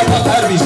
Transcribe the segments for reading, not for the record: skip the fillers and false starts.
تا هر بیش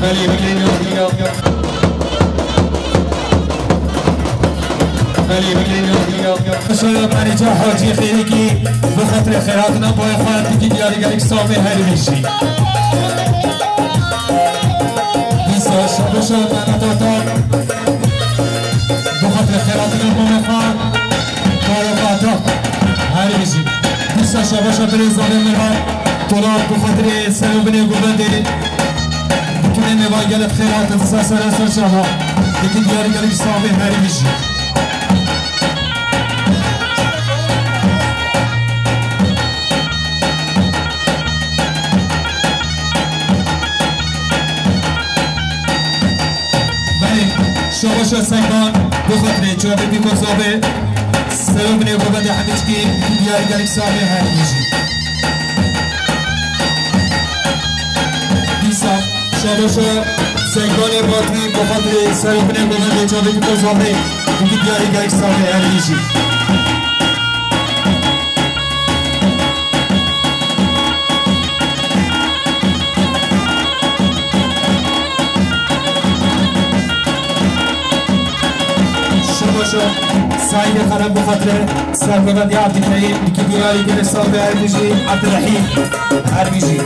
بله بگیریم یا بله بگیریم یا شاید پریجا حاجی خیلی که به خاطر خیراتنا باید خواهد که دیارگر سامه هری میشی بیسا شبشا منطاتا به خاطر خیراتنا باید خواهد کارفاتا هری میشی بیسا شبشا بریزانه مرا طولاد به خاطر سلو بنی گوبنده بکنه نوای گلت خیرات ساسر اصلا شاها دیگه دیارگر سامه هری میشی شاباشا سنگان بخاطره جواب بیکوزابه سلام بنی گوبنده حمیش کی دیاری گلیک سامه هری میشی دیسا شاباشا سنگان باطنی بخاطره سلام بنی گوبنده جواب بیکوزابه دیاری گلیک سامه هری میشی سعید خرم بخاطر سرگوبندی عبدالرحیم که دیاری گرستان به هرمیجی عبدالرحیم هرمیجی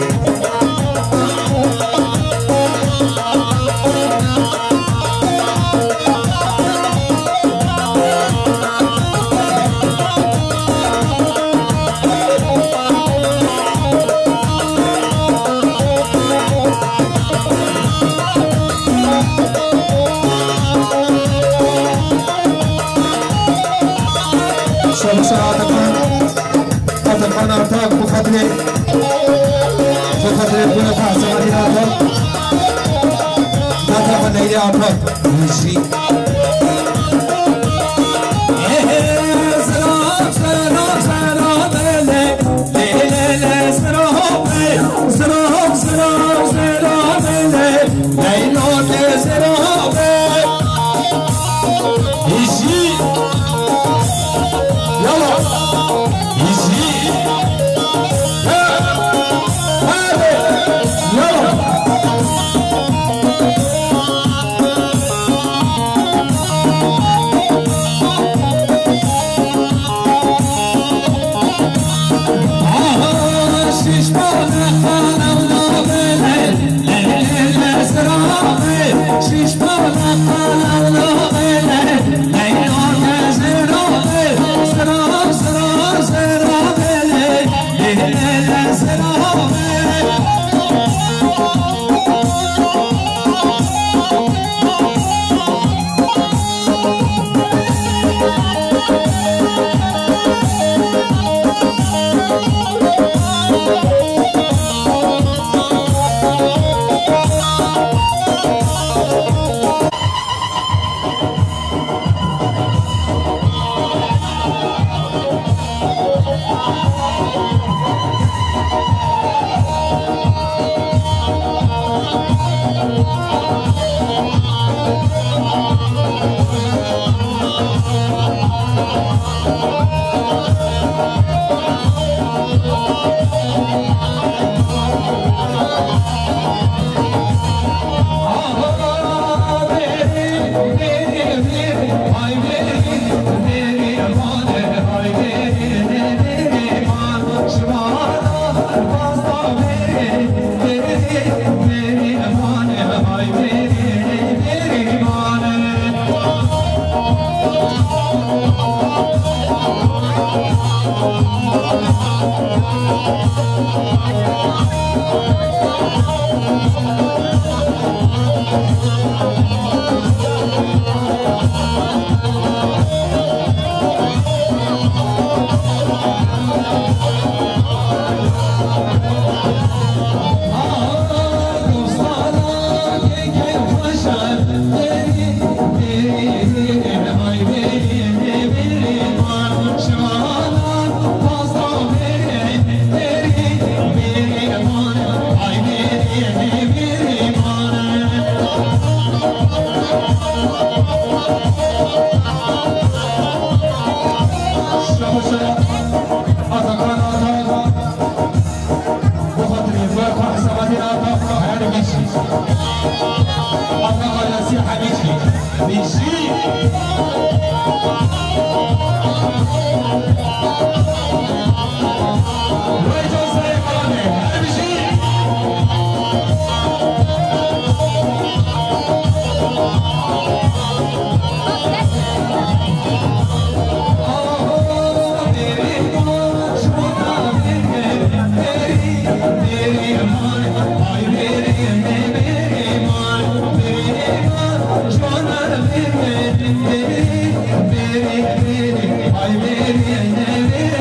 آتاکان آتاک بخاطر بونه فحصمانی آتاک آتاکان نیده آتاک میشی Atakayası Hamid'i Bizi Ay,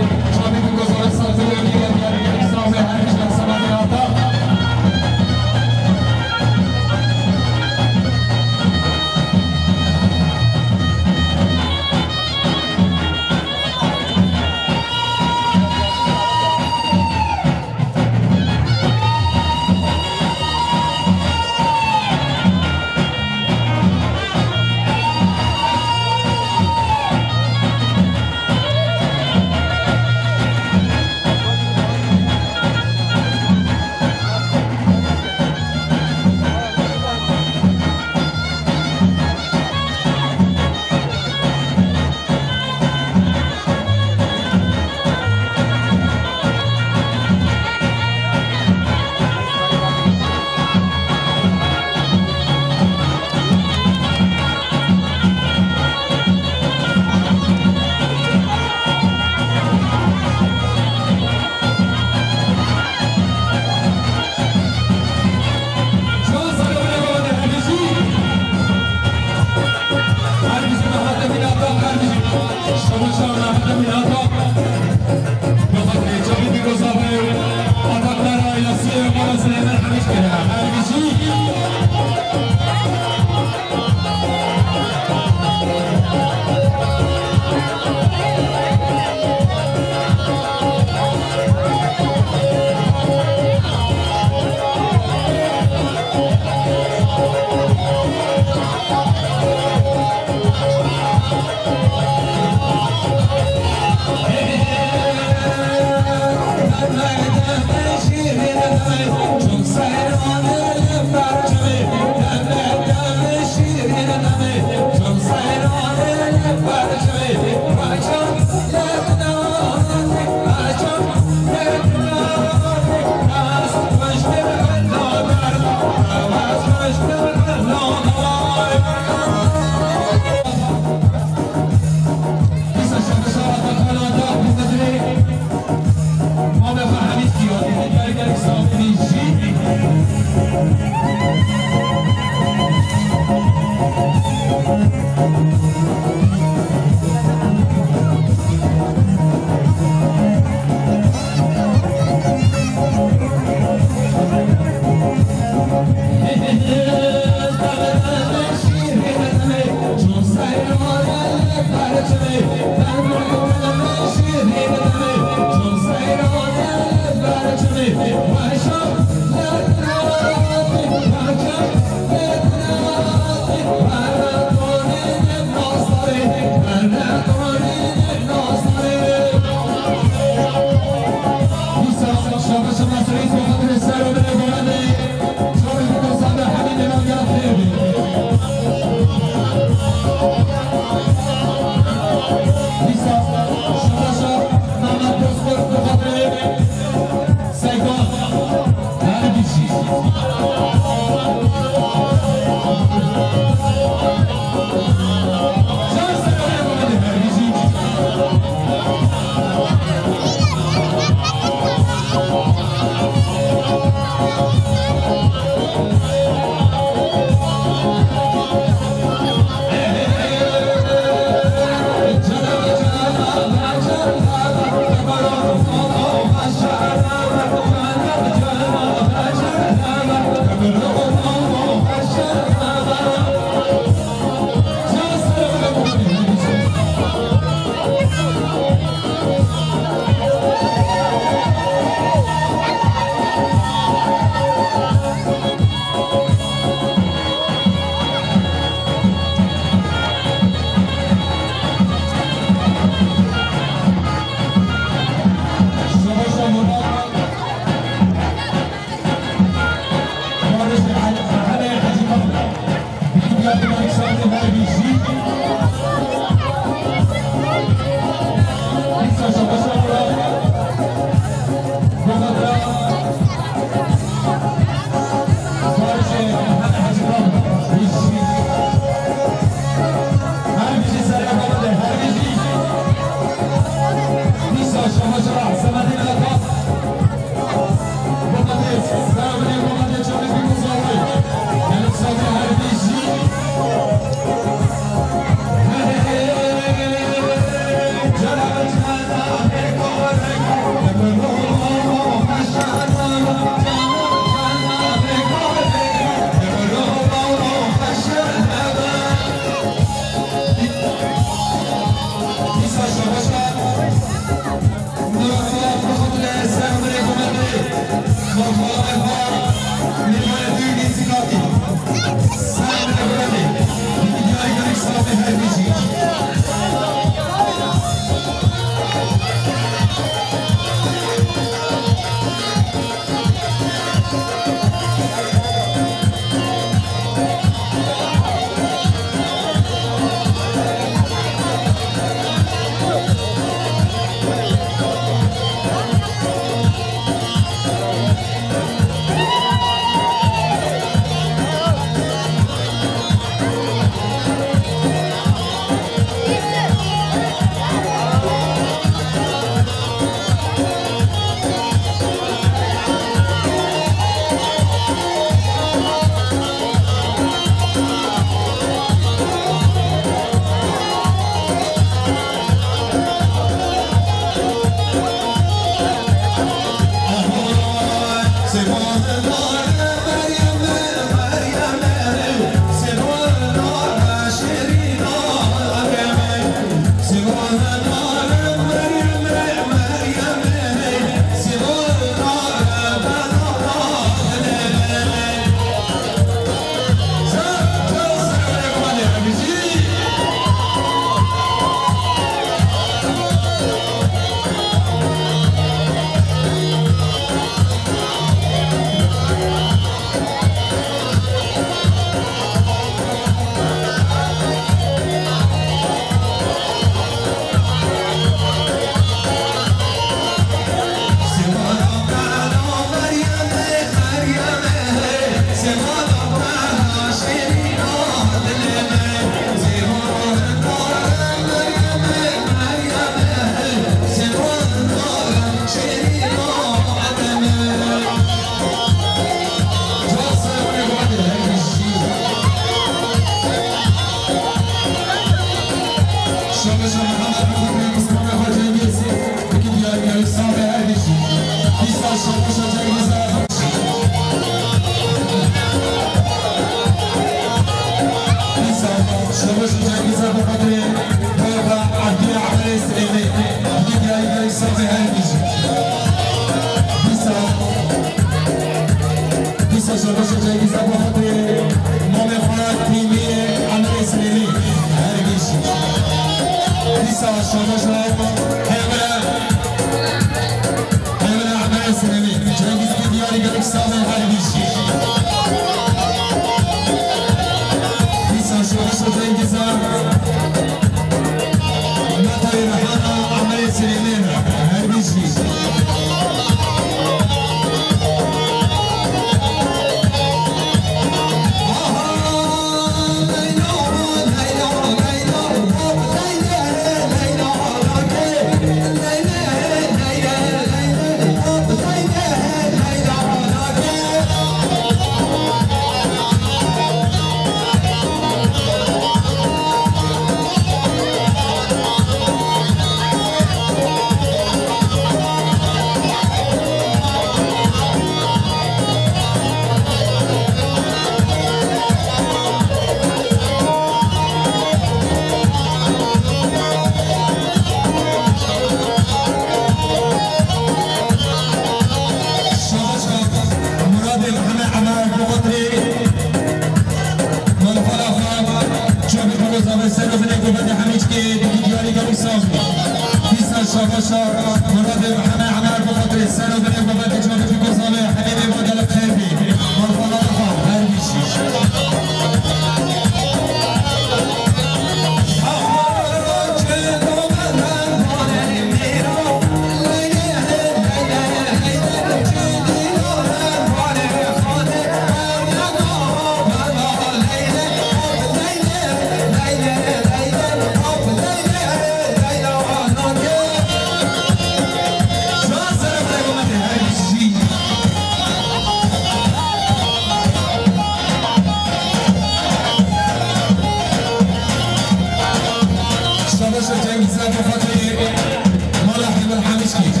همیچکی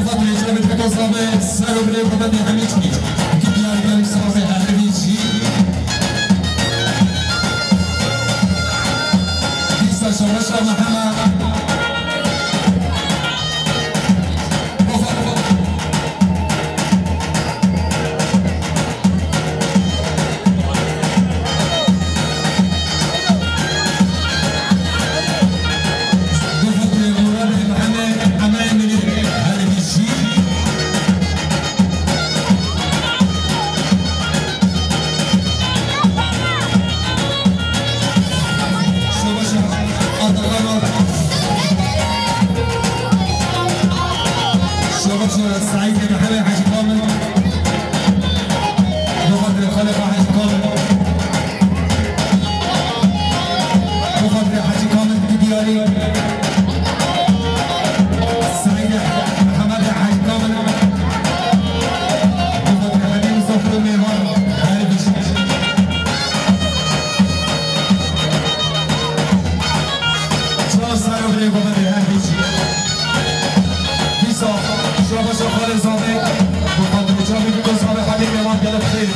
بخاطر جناب بکازابه سر و بره بودن همیچکی که بیاری سابه همیچی بیستا شما محمد سعيد محمد حاج كامل بخاطر خلفه حاج كامل بخاطر حاج كامل بدياري سعيد محمد حاج كامل بخاطر حبيب صفر الميوان هاربش شو صاروا بريكو بدي هاربش شما شخال زاده بخاطر جامی که گذاره حبیب ایمان گلت خیلی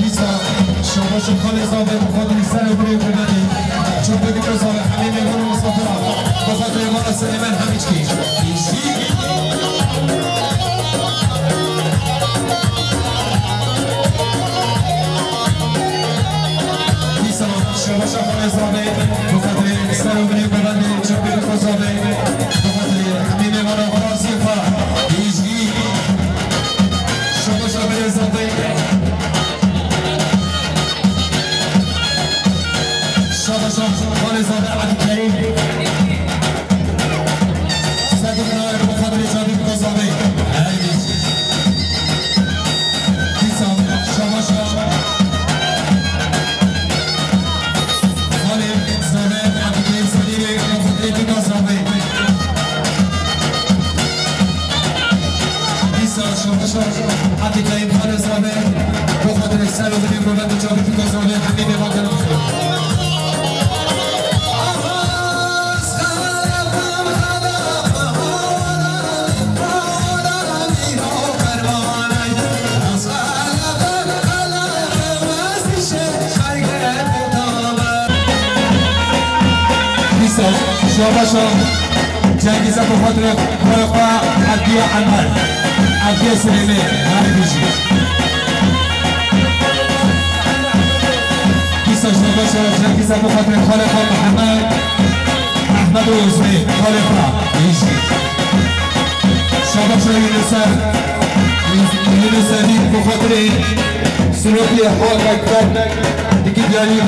بیسا شما شخال زاده بخاطر سر و بری کننی چون بگی گذاره حبیب ایمان و مصطفی بخاطر ایمان سلیمان همیچکی بیسا شما شخال زاده بخاطر سر و بری کننی چون بگی گذاره شاباشا جنگیزه بخاطر خلقا عبدی عمل عبدی سلیمه هر بیشی بیسا شاباشا جنگیزه بخاطر خلقا محمد احمد و حسین خلقا بیشی شاباشا یونسردی بخاطر سلوکی حال اکبر دیگه بیاری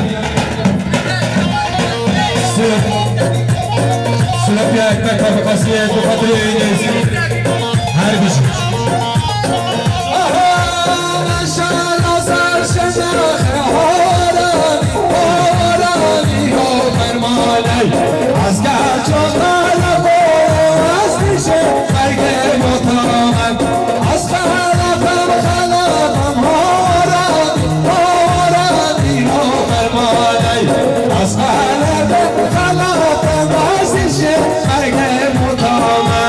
سلوکی اکبر کافکاسیه بخاطر هر بیشی از گرچان از میشه برگه مطامم از خلقم هارم دیو فرمانه از خلقم از میشه برگه مطامم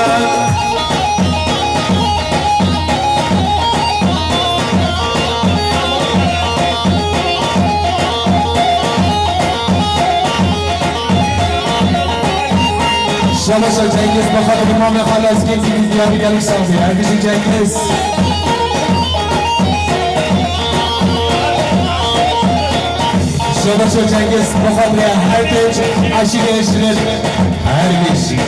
شاباشا جنگیز بخاطر امام خلاص که دیگه دیاری گلوش سازی هرگیشی جنگیز شاباشا جنگیز بخاطر هر دج عشیر اشترش هرگیشی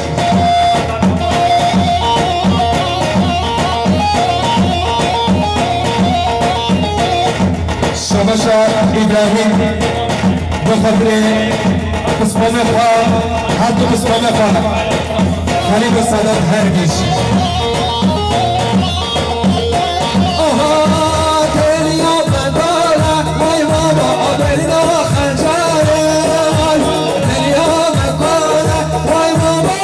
شاباشا ابراهیم بخاطر اسمام خواه هر دو اسمام خواه خلیب و صدات هر بیشی آها دلیا بگاره مای بابا دلیا خنجاره دلیا بگاره مای بابا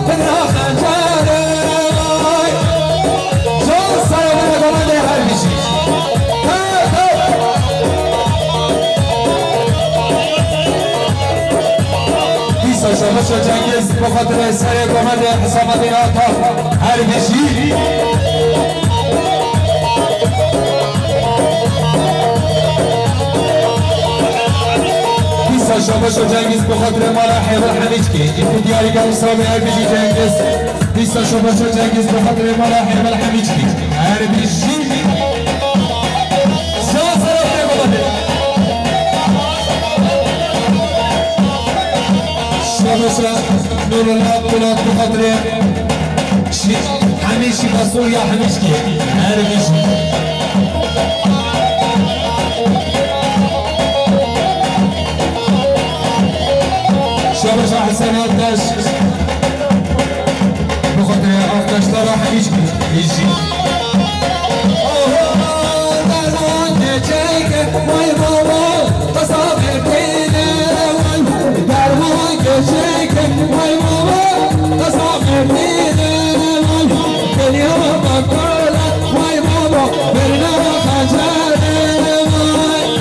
دلیا خنجاره جان سرابه بگاره هر بیشی شاباشا جنگیز بخاطر سر قامت حسابات آتا هر بشی شاباش و جنگیز بخاطر مراحل و حمیج که این دیاری که حسابی هر بشی جنگیز بیستا شاباش و جنگیز بخاطر مراحل و حمیج که هر بشی شاباشا نور الله بلاد بخاطر همیشی با سوریا همیش که هر بشی شاباشا حسن آتش بخاطر آتش دارا همیش که هیچی وای بابا تصابر پیده درمان کشکه وای بابا تصابر پیده دنیا با کارلا وای بابا برنا خجاله وای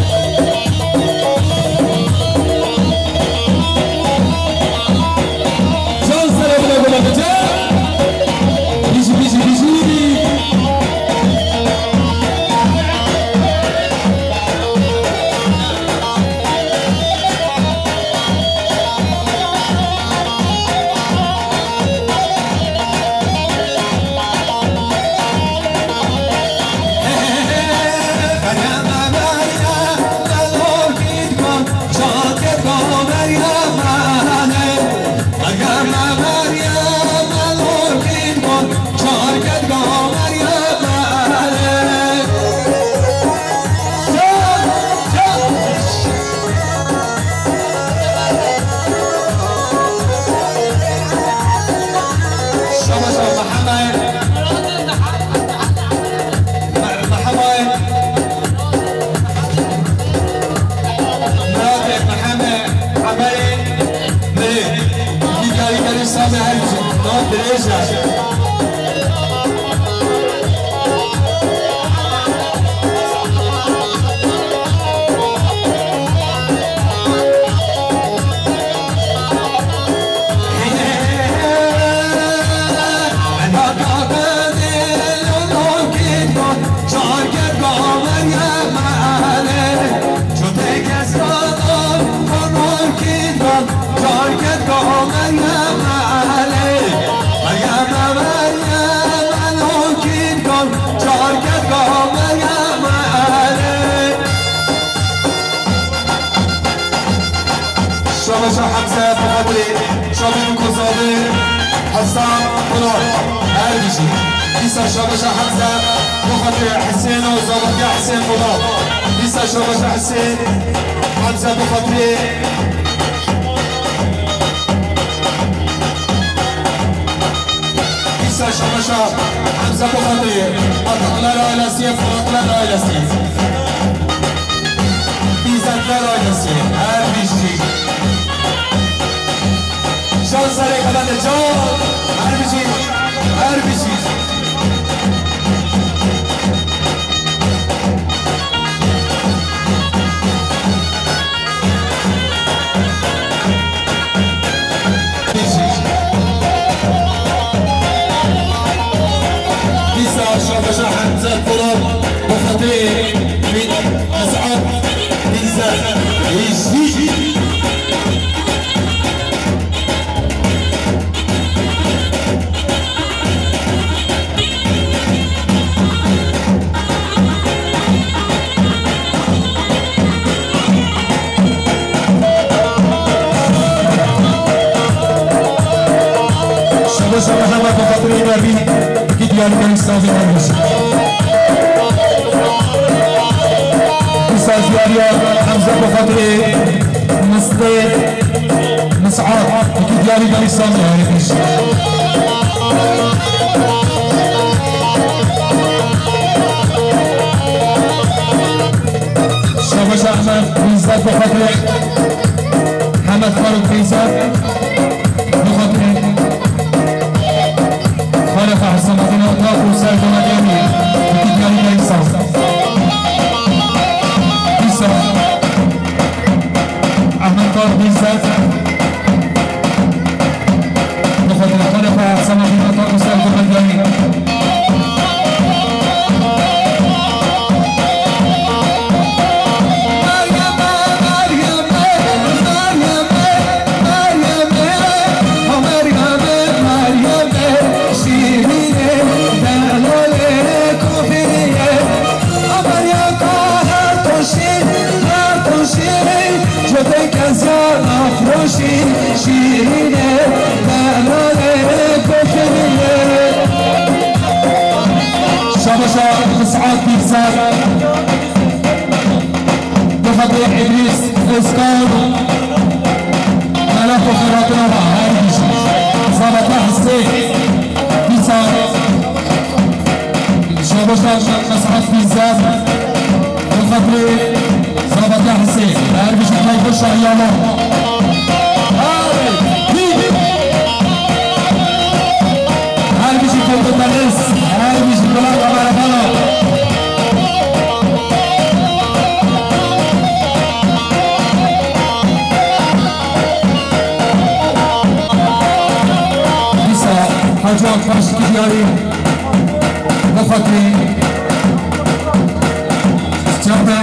جان سر بلا بلا جان بیشی بیشی بیشی شاباشا حمزه بخاطر شابین کزاوی حسن بلاد هر بیشی بیسا شاباشا حمزه بخاطر حسین و زابطی حسین بلاد بیسا شاباشا حسین حمزه بخاطر بیسا شاباشا حمزه بخاطر اطلاع رایلسی فراطلاع رایلسی بیزنده رایلسی هر بیشی جان سر قدم جان هر بیشی هر بیشی بیسا شاباشا حمزه بلاد بخاطر اسعاد بیزن ایشی شما همه بخاطر این روی که دیاری کنی سازی نمیشه بساز دیاری حمزه بخاطر مسعاد که دیاری کنی سازی نمیشه شما احمد بیزد بخاطر حمد فاروق بیزد بخاطر خالق حسن مدینه اطلاق و سرجان دیمی دیگری به انسان بیسا احمد کار بیزد بخاطر بخاطر إدريس اسكان ملك وخيراتنا هاي ظابط حسين بيسار شباب مسحات بيزاب بخاطر ظابط حسين هاي ما يخش عياله هاي بيجي كل الناس هاي بيجي كلام على بالنا حاجات فرش كثيرة بخاطري جمع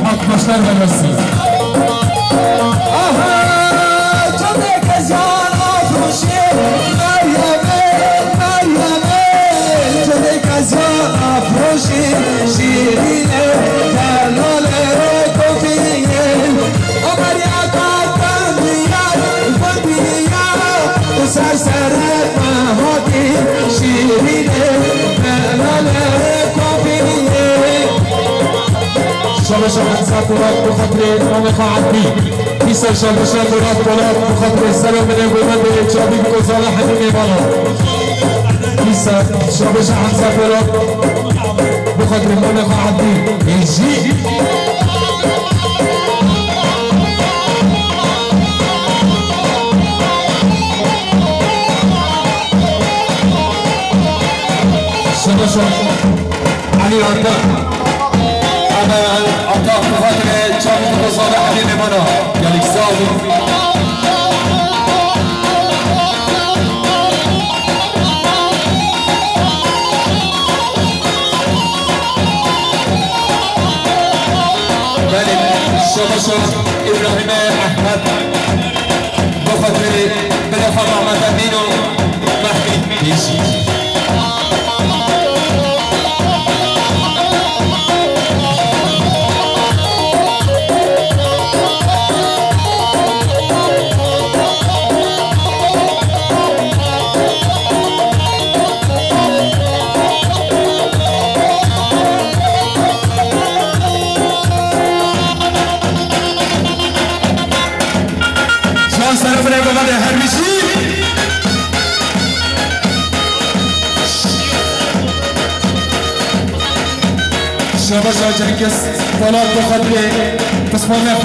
أكبر بنفسي جمع كزيان أفروشي جمع كزيان أفروشي شيريني دلالي كوفيني أمري أكاد سرسرت مهاتي شيريني ملالي كوفيني شبه شبه ساتورات بخاطري نامخ عدي كيسر شبه شبرات بولاد بخاطري السلام من البلد الشعبي بكوزالة حديمي بالا كيسر شبه شبه ساتورات بخاطري نامخ عدي يجي علي عطاء أنا عطاء بخاطر شاب صالح حبيبي منا يعني ساوي مالك شبشب إبراهيم أحمد بخاطر بلا فرع مدامينو محمد بيشي شباشا جنكس طلاب بخاطري تصميم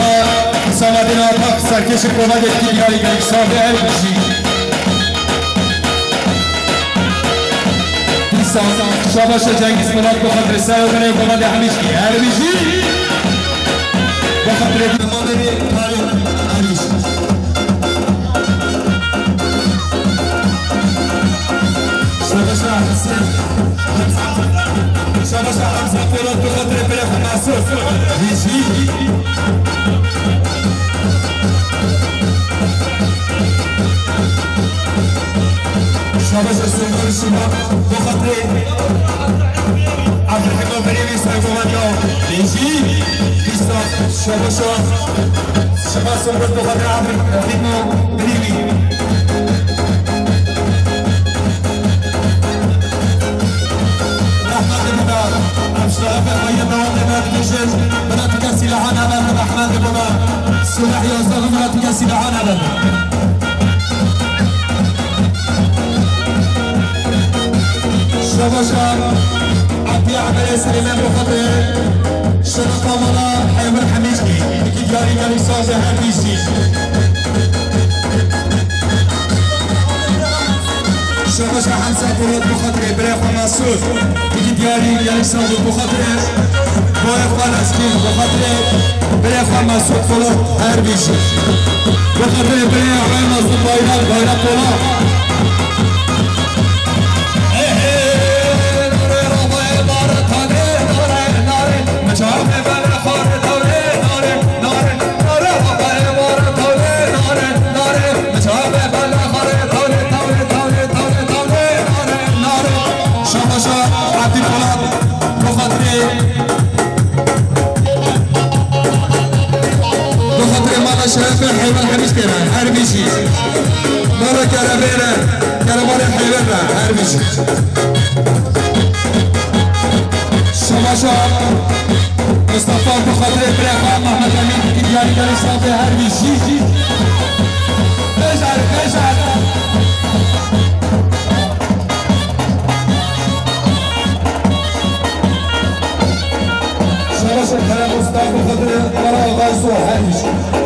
سامدنا طاق سركش قومد التجاري جنكسار البشي شباشا جنكس طلاب بخاطري سامدنا قومد حميشكي البشي بخاطري مادري تاريخ البشي شباشا حسين شباشا حمزة طلاب بخاطري بلا خماسوس يجي شباشا سيدور الشباب بخاطري عبد الحكم بريمي سايقو مانيو يجي شباشا شباب سيدور بخاطري عبد الحكم بريمي بنات كاسي لعانا بن احمد بنا سلاح يا زلمه بنات كاسي لعانا بن شباشا عبد عمل سليمان بخاطر شرطه ملا حيوان حميشكي تجاري قال صاجه هالبيسي شباشا حمزه طلاب بخاطر بريخ مسعود تجاري قال صاجه بخاطر باید فلسطین بخاطر برای مسعود طلاب هر بیشی بخاطر برای آقای مسعود بایرق طلاب ناره رابای بار تانه ناره مچاب بر خار دوره ناره رابای بار تانه ناره مچاب بر خار دوره ناره شباشا عبدی طلاب بخاطر شرف الحيوان حميش كنا هربيشي مرة كربينا كربان الحيوان هربيشي شباشا مصطفى بخاطر برقم محمد امین که دیاری در صاحب هر بیشی بجر شباشا کرم مصطفى بخاطر برای آغاز و هر بیشی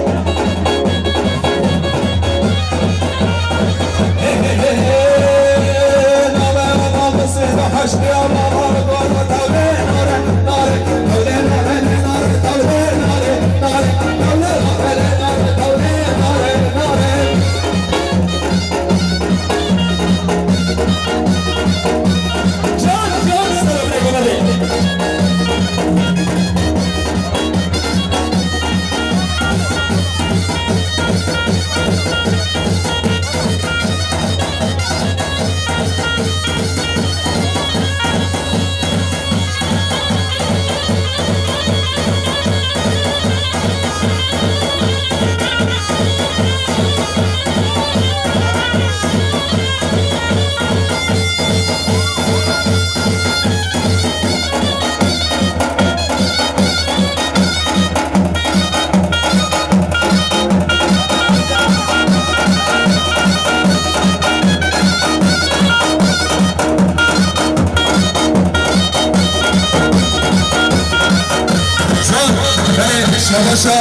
شباشا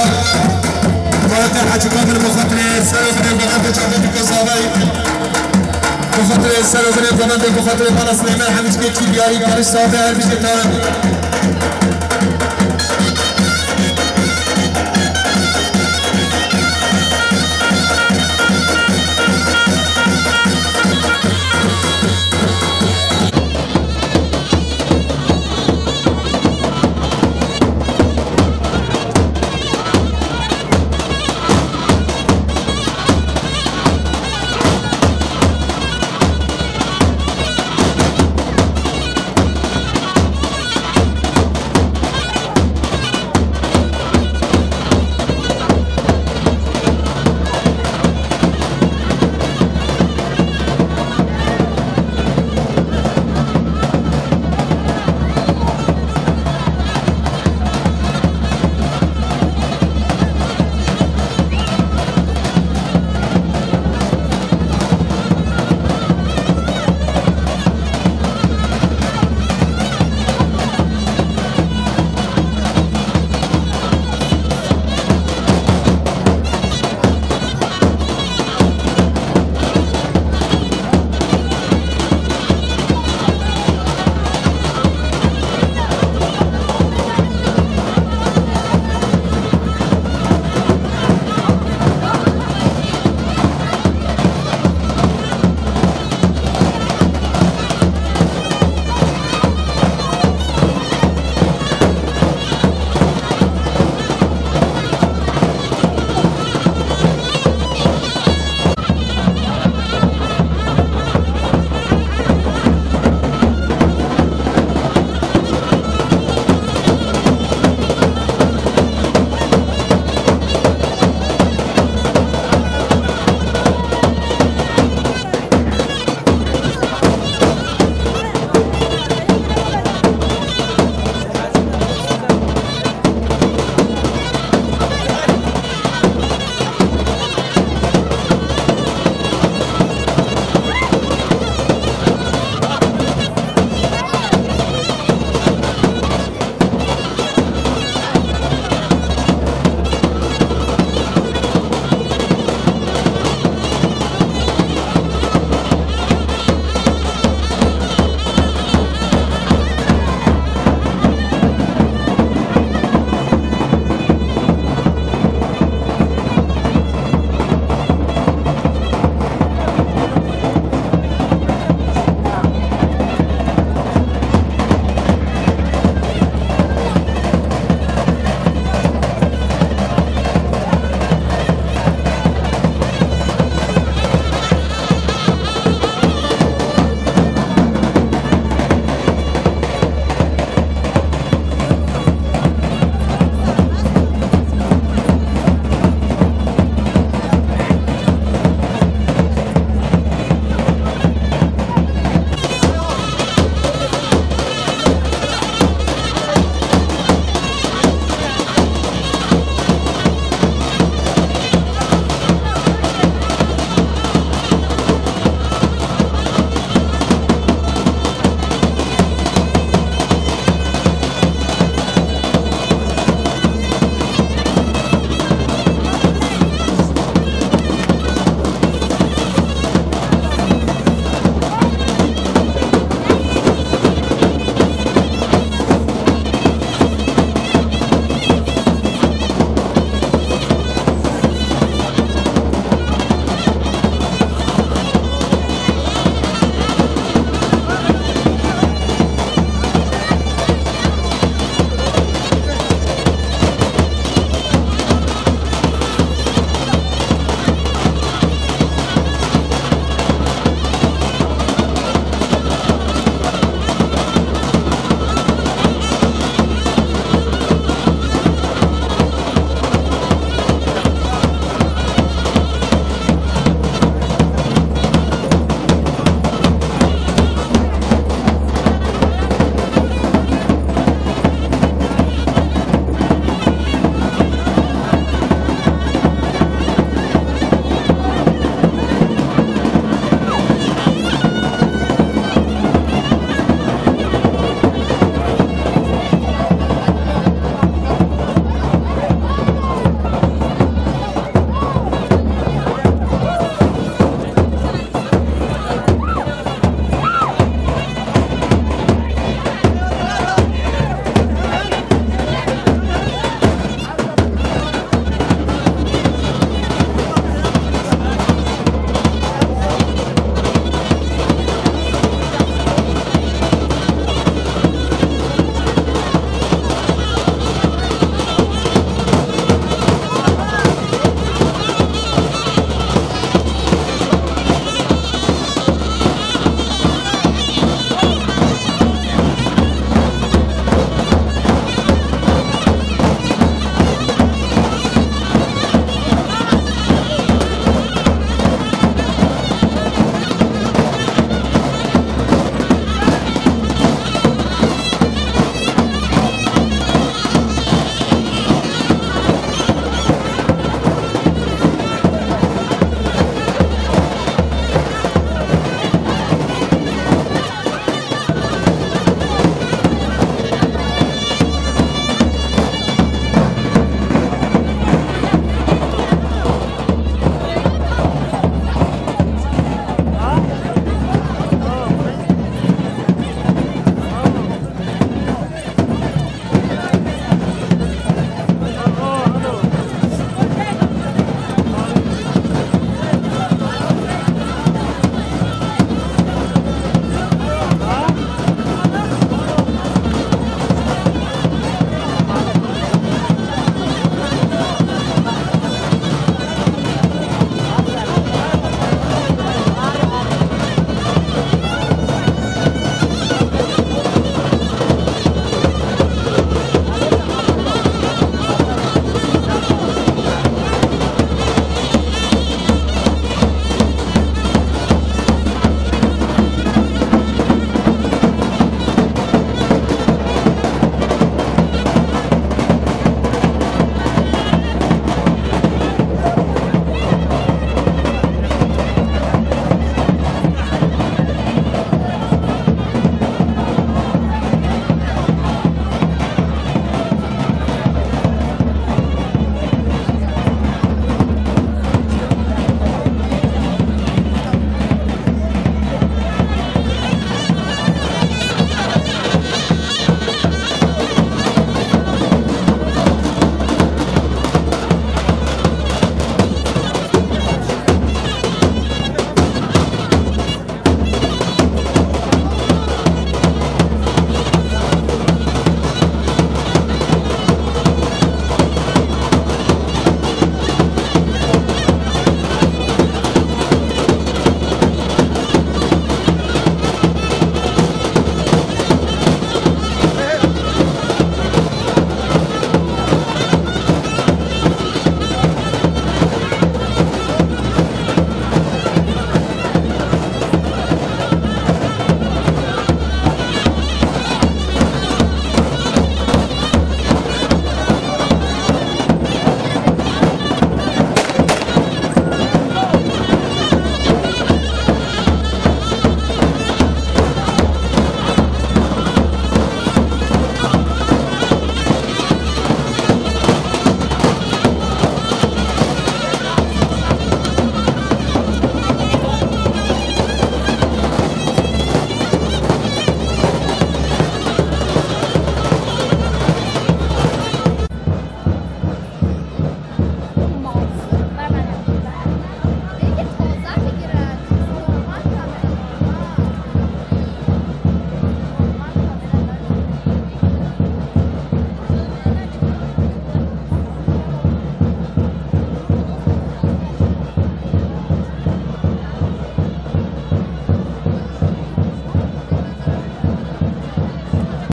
وقت حجمات المخاطر سرزني بغض جهد القصابي مخاطر سرزني بغض مخاطر فلسطين حميد كي بياري بارش صافي هل بيجي تارم